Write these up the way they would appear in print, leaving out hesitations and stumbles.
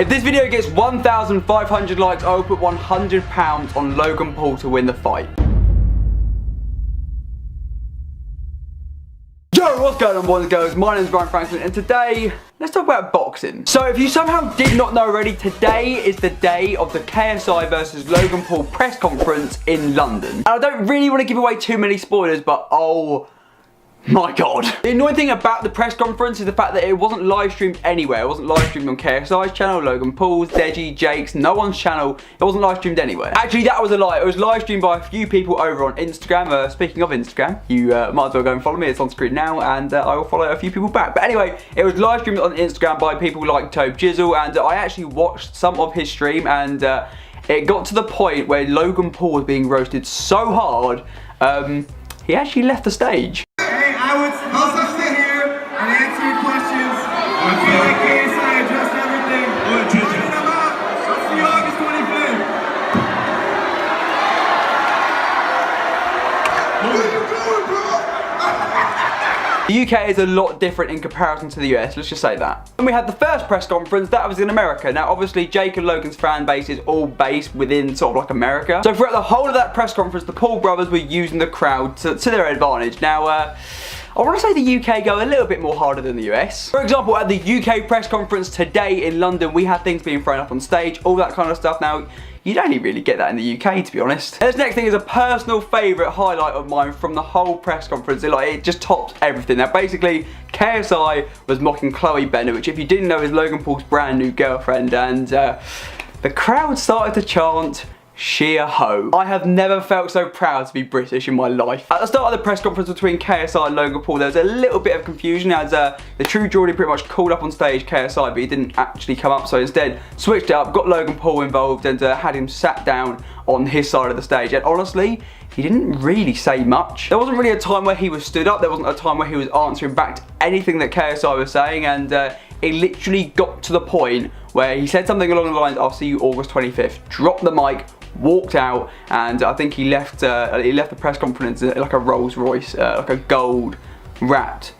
If this video gets 1,500 likes, I will put £100 on Logan Paul to win the fight. Yo, what's going on, boys and girls? My name is Brian Franklin, and today, let's talk about boxing. So if you somehow did not know already, today is the day of the KSI versus Logan Paul press conference in London. And I don't really want to give away too many spoilers, but oh my god. The annoying thing about the press conference is the fact that it wasn't live streamed anywhere. It wasn't live streamed on KSI's channel, Logan Paul's, Deji, Jake's, no one's channel. It wasn't live streamed anywhere. Actually, that was a lie. It was live streamed by a few people over on Instagram. Speaking of Instagram, you might as well go and follow me. It's on screen now, and I will follow a few people back. But anyway, it was live streamed on Instagram by people like Tobe Jizzle, and I actually watched some of his stream, and it got to the point where Logan Paul was being roasted so hard, he actually left the stage. I would sit here and answer your questions. I feel like KSI addressed everything. What's the August 25th? What are you doing, bro? The UK is a lot different in comparison to the US, let's just say that. When we had the first press conference, that was in America. Now obviously Jake and Logan's fan base is all based within sort of like America. So throughout the whole of that press conference, the Paul brothers were using the crowd to their advantage. Now, I want to say the UK go a little bit more harder than the US. For example, at the UK press conference today in London, we had things being thrown up on stage, all that kind of stuff. Now, you don't really get that in the UK, to be honest. This next thing is a personal favourite highlight of mine from the whole press conference. It just topped everything. Now, basically, KSI was mocking Chloe Bennett, which, if you didn't know, is Logan Paul's brand new girlfriend, and the crowd started to chant, "Sheer ho." I have never felt so proud to be British in my life. At the start of the press conference between KSI and Logan Paul, there was a little bit of confusion as the True Geordie pretty much called up on stage KSI, but he didn't actually come up, so instead switched it up, got Logan Paul involved, and had him sat down on his side of the stage. And honestly, he didn't really say much. There wasn't really a time where he was stood up, there wasn't a time where he was answering back to anything that KSI was saying, and it literally got to the point where he said something along the lines, "I'll see you August 25th, dropped the mic, walked out, and I think he left the press conference like a Rolls Royce, like a gold wrapped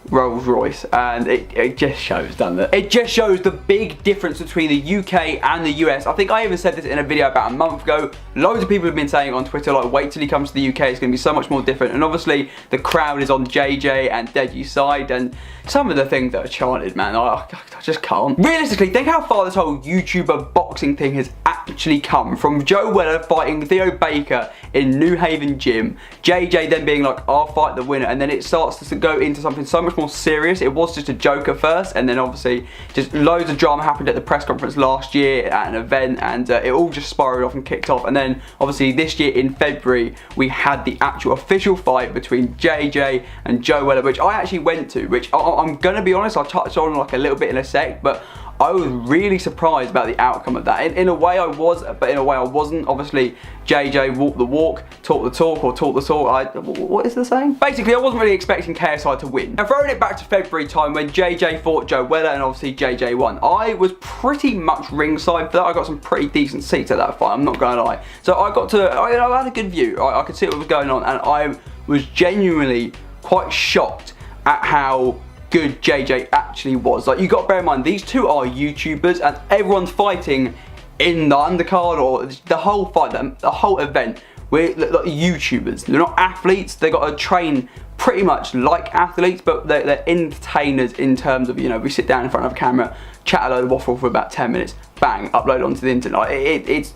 Rolls Royce, and it just shows, doesn't it? It just shows the big difference between the UK and the US. I think I even said this in a video about a month ago. Loads of people have been saying on Twitter, like, wait till he comes to the UK, it's going to be so much more different. And obviously the crowd is on JJ and Deji's side, and some of the things that are chanted, man, I just can't. Realistically, think how far this whole YouTuber boxing thing has actually come. From Joe Weller fighting Theo Baker in New Haven Gym, JJ then being like, "I'll fight the winner," and then it starts to go into something so much more serious. It was just a joke at first, and then obviously just loads of drama happened at the press conference last year at an event, and it all just spiraled off and kicked off. And then obviously this year in February we had the actual official fight between JJ and Joe Weller, which I actually went to, which I'm gonna be honest, I'll touch on like a little bit in a sec, but I was really surprised about the outcome of that. In a way I was, but in a way I wasn't. Obviously, JJ walked the walk, talked the talk, or talked the talk. What is the saying? Basically, I wasn't really expecting KSI to win. Now, throwing it back to February time when JJ fought Joe Weller, and obviously JJ won. I was pretty much ringside for that. I got some pretty decent seats at that fight, I'm not gonna lie. So I had a good view. I could see what was going on, and I was genuinely quite shocked at how good JJ actually was. Like, you got to bear in mind, these two are YouTubers, and everyone's fighting in the undercard or the whole fight, the whole event. We're like YouTubers. They're not athletes. They got to train pretty much like athletes, but they're entertainers in terms of, you know, we sit down in front of a camera, chat a load of waffle for about 10 minutes, bang, upload it onto the internet.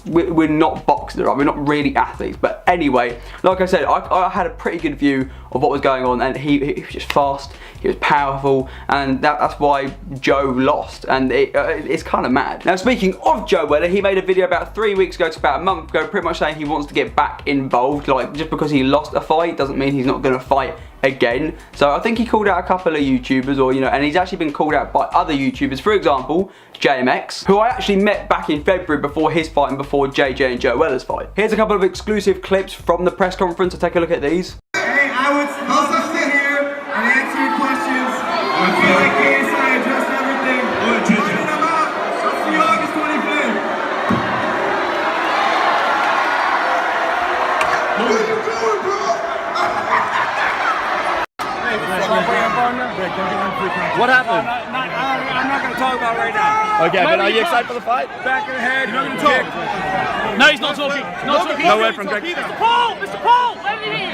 We're not boxers, right? We're not really athletes. But anyway, like I said, I had a pretty good view of what was going on, and he was just fast, he was powerful, and that's why Joe lost, and it's kind of mad. Now, speaking of Joe Weller, he made a video about 3 weeks ago to about a month ago, pretty much saying he wants to get back involved. Like, just because he lost a fight doesn't mean he's not going to fight again. So I think he called out a couple of YouTubers, or, you know, and he's actually been called out by other YouTubers. For example, JMX, who I actually met back in February before his fight and before JJ and Joe Weller's fight. Here's a couple of exclusive clips from the press conference, so take a look at these. Hey, I would sit here and answer your questions. I feel like KSI addressed everything. What's the August 25th? What are you doing, bro? What happened? I'm not going to talk about it right now. Okay, but are you excited for the fight? Back of the head. You're not going to talk. No, he's not talking. He's not talking. No word from Greg. Mr. Paul! Mr. Paul! Where did he?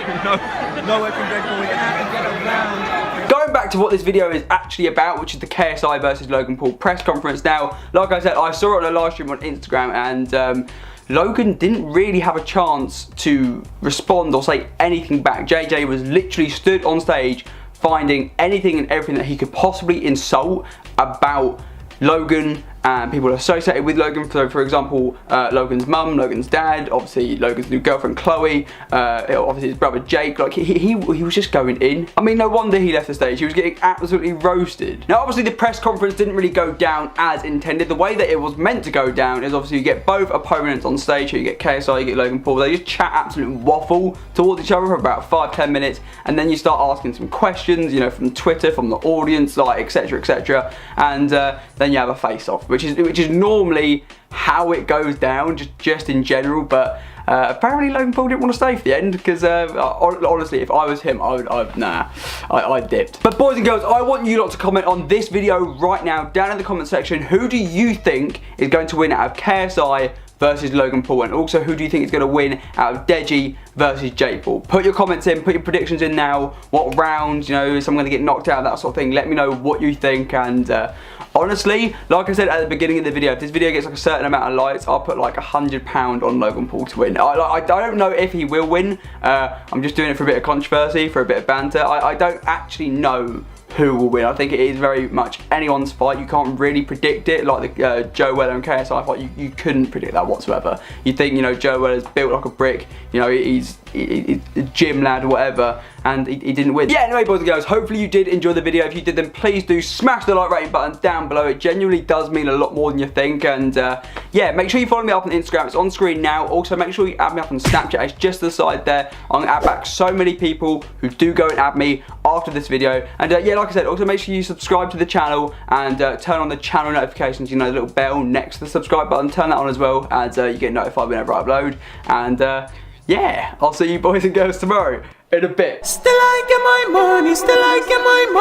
No word from Greg Paul. We're going to have to get around. Going back to what this video is actually about, which is the KSI versus Logan Paul press conference. Now, like I said, I saw it on a live stream on Instagram, and Logan didn't really have a chance to respond or say anything back. JJ was literally stood on stage finding anything and everything that he could possibly insult about Logan and people associated with Logan. So, for example, Logan's mum, Logan's dad, obviously Logan's new girlfriend Chloe, obviously his brother Jake. Like he was just going in. I mean, no wonder he left the stage. He was getting absolutely roasted. Now, obviously, the press conference didn't really go down as intended. The way that it was meant to go down is obviously you get both opponents on stage. So you get KSI, you get Logan Paul. They just chat absolute waffle towards each other for about 5-10 minutes, and then you start asking some questions, you know, from Twitter, from the audience, like etc. etc. And then you have a face-off, which is normally how it goes down, just in general. But apparently Logan Paul didn't want to stay for the end, because honestly, if I was him, I'd dipped. But boys and girls, I want you lot to comment on this video right now down in the comment section. Who do you think is going to win out of KSI versus Logan Paul, and also who do you think is going to win out of Deji versus Jake Paul? Put your comments in, put your predictions in now. What round, you know, is someone going to get knocked out, that sort of thing. Let me know what you think. And honestly, like I said at the beginning of the video, if this video gets like a certain amount of likes, I'll put like £100 on Logan Paul to win. I don't know if he will win. I'm just doing it for a bit of controversy, for a bit of banter. I don't actually know who will win. I think it is very much anyone's fight. You can't really predict it, like the Joe Weller and KSI fight. You couldn't predict that whatsoever. You think, you know, Joe Weller's built like a brick, you know, he's a gym lad or whatever, and he didn't win. Yeah, anyway, boys and girls, hopefully you did enjoy the video. If you did, then please do smash the like rating button down below. It genuinely does mean a lot more than you think. And yeah, make sure you follow me up on Instagram. It's on screen now. Also, make sure you add me up on Snapchat. It's just to the side there. I'm going to add back so many people who do go and add me after this video. And yeah, like I said, also make sure you subscribe to the channel and turn on the channel notifications, you know, the little bell next to the subscribe button. Turn that on as well, as you get notified whenever I upload. And yeah, I'll see you boys and girls tomorrow in a bit. Still I get my money, still I get my money.